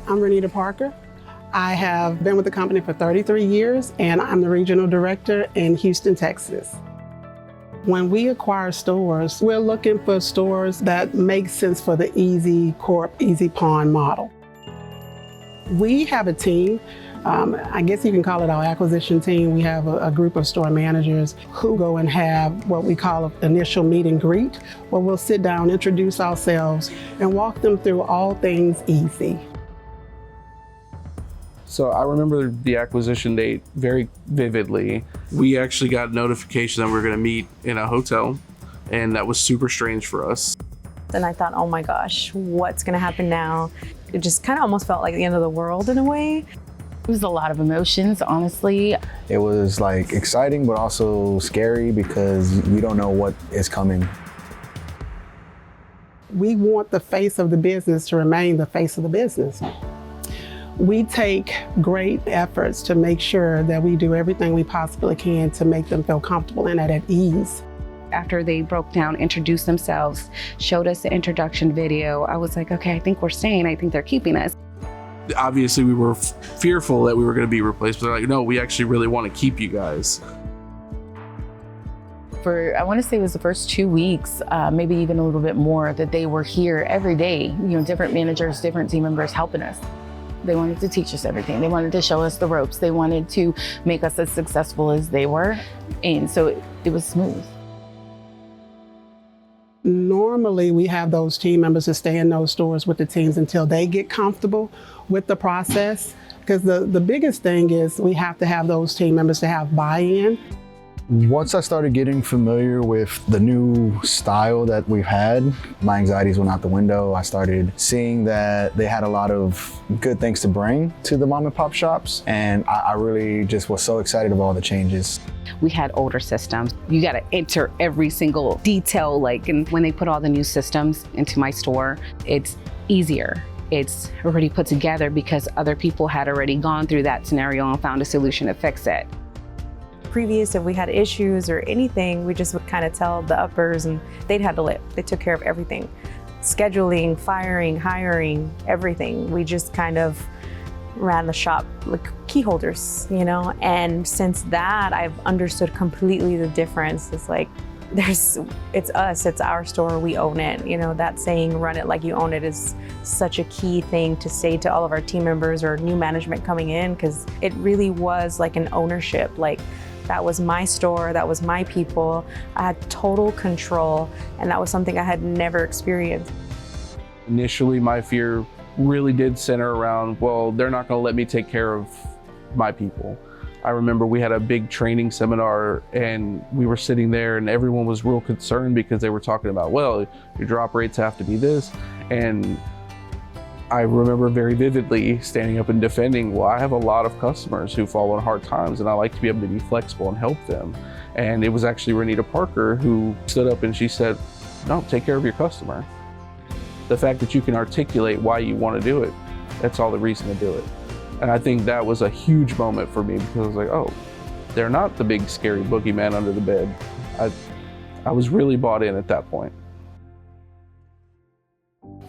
I'm Renita Parker. I have been with the company for 33 years, and I'm the regional director in Houston, Texas. When we acquire stores, we're looking for stores that make sense for the EZCORP, EZPAWN model. We have a team, I guess you can call it our acquisition team. We have a group of store managers who go and have what we call an initial meet and greet, where we'll sit down, introduce ourselves, and walk them through all things EZ. So I remember the acquisition date very vividly. We actually got notification that we were going to meet in a hotel, and that was super strange for us. And I thought, oh my gosh, what's going to happen now? It just kind of almost felt like the end of the world in a way. It was a lot of emotions, honestly. It was like exciting, but also scary because you don't know what is coming. We want the face of the business to remain the face of the business. We take great efforts to make sure that we do everything we possibly can to make them feel comfortable and at ease. After they broke down, introduced themselves, showed us the introduction video, I was like, okay, I think we're staying. I think they're keeping us. Obviously, we were fearful that we were going to be replaced, but they're like, no, we actually really want to keep you guys. For, I want to say it was the first 2 weeks, maybe even a little bit more, that they were here every day, different managers, different team members helping us. They wanted to teach us everything. They wanted to show us the ropes. They wanted to make us as successful as they were. And so it was smooth. Normally, we have those team members that stay in those stores with the teams until they get comfortable with the process. Because the biggest thing is we have to have those team members to have buy-in. Once I started getting familiar with the new style that we've had, my anxieties went out the window. I started seeing that they had a lot of good things to bring to the mom and pop shops. And I really just was so excited about all the changes. We had older systems. You got to enter every single detail. And when they put all the new systems into my store, it's easier. It's already put together because other people had already gone through that scenario and found a solution to fix it. Previous, if we had issues or anything, we just would kind of tell the uppers and they'd handle it. They took care of everything. Scheduling, firing, hiring, everything. We just kind of ran the shop like key holders, And since that, I've understood completely the difference. It's like, it's us, it's our store, we own it. That saying, run it like you own it, is such a key thing to say to all of our team members or new management coming in, because it really was like an ownership. That was my store, that was my people. I had total control, and that was something I had never experienced. Initially, my fear really did center around, well, they're not going to let me take care of my people. I remember we had a big training seminar, and we were sitting there, and everyone was real concerned because they were talking about, well, your drop rates have to be this. And I remember very vividly standing up and defending, well, I have a lot of customers who fall on hard times, and I like to be able to be flexible and help them. And it was actually Renita Parker who stood up and she said, no, take care of your customer. The fact that you can articulate why you want to do it, that's all the reason to do it. And I think that was a huge moment for me, because I was like, oh, they're not the big scary boogeyman under the bed. I was really bought in at that point.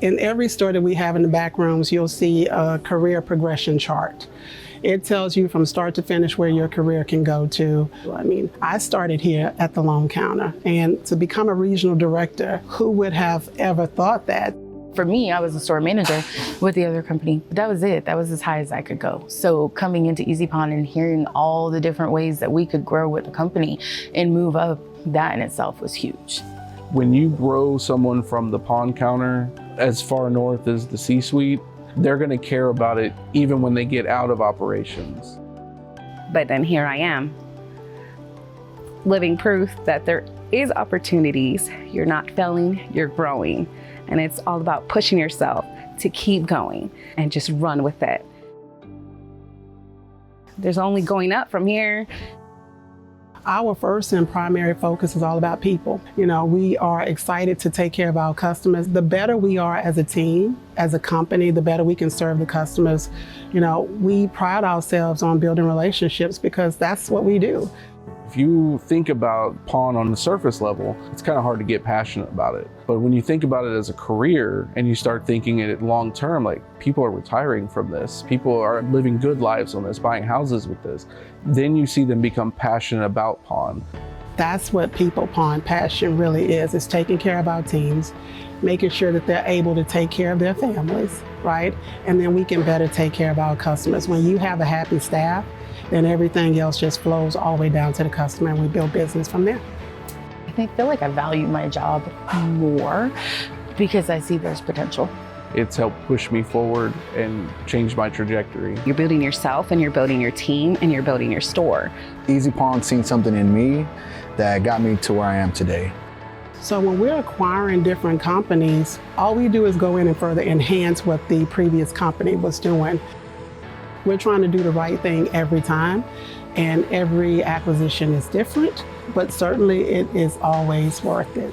In every store that we have in the back rooms, you'll see a career progression chart. It tells you from start to finish where your career can go to. I started here at the loan counter, and to become a regional director, who would have ever thought that? For me, I was a store manager with the other company. That was it. That was as high as I could go. So coming into EZPAWN and hearing all the different ways that we could grow with the company and move up, that in itself was huge. When you grow someone from the pawn counter as far north as the C-suite, they're going to care about it even when they get out of operations. But then here I am, living proof that there is opportunities. You're not failing, you're growing. And it's all about pushing yourself to keep going and just run with it. There's only going up from here. Our first and primary focus is all about people. We are excited to take care of our customers. The better we are as a team, as a company, the better we can serve the customers. We pride ourselves on building relationships because that's what we do. If you think about pawn on the surface level, it's kind of hard to get passionate about it. But when you think about it as a career and you start thinking it long term, like people are retiring from this, people are living good lives on this, buying houses with this, then you see them become passionate about pawn. That's what people pawn passion really is taking care of our teams, making sure that they're able to take care of their families, right? And then we can better take care of our customers. When you have a happy staff, then everything else just flows all the way down to the customer, and we build business from there. I feel like I value my job more because I see there's potential. It's helped push me forward and change my trajectory. You're building yourself and you're building your team and you're building your store. EZPAWN seen something in me that got me to where I am today. So when we're acquiring different companies, all we do is go in and further enhance what the previous company was doing. We're trying to do the right thing every time, and every acquisition is different, but certainly it is always worth it.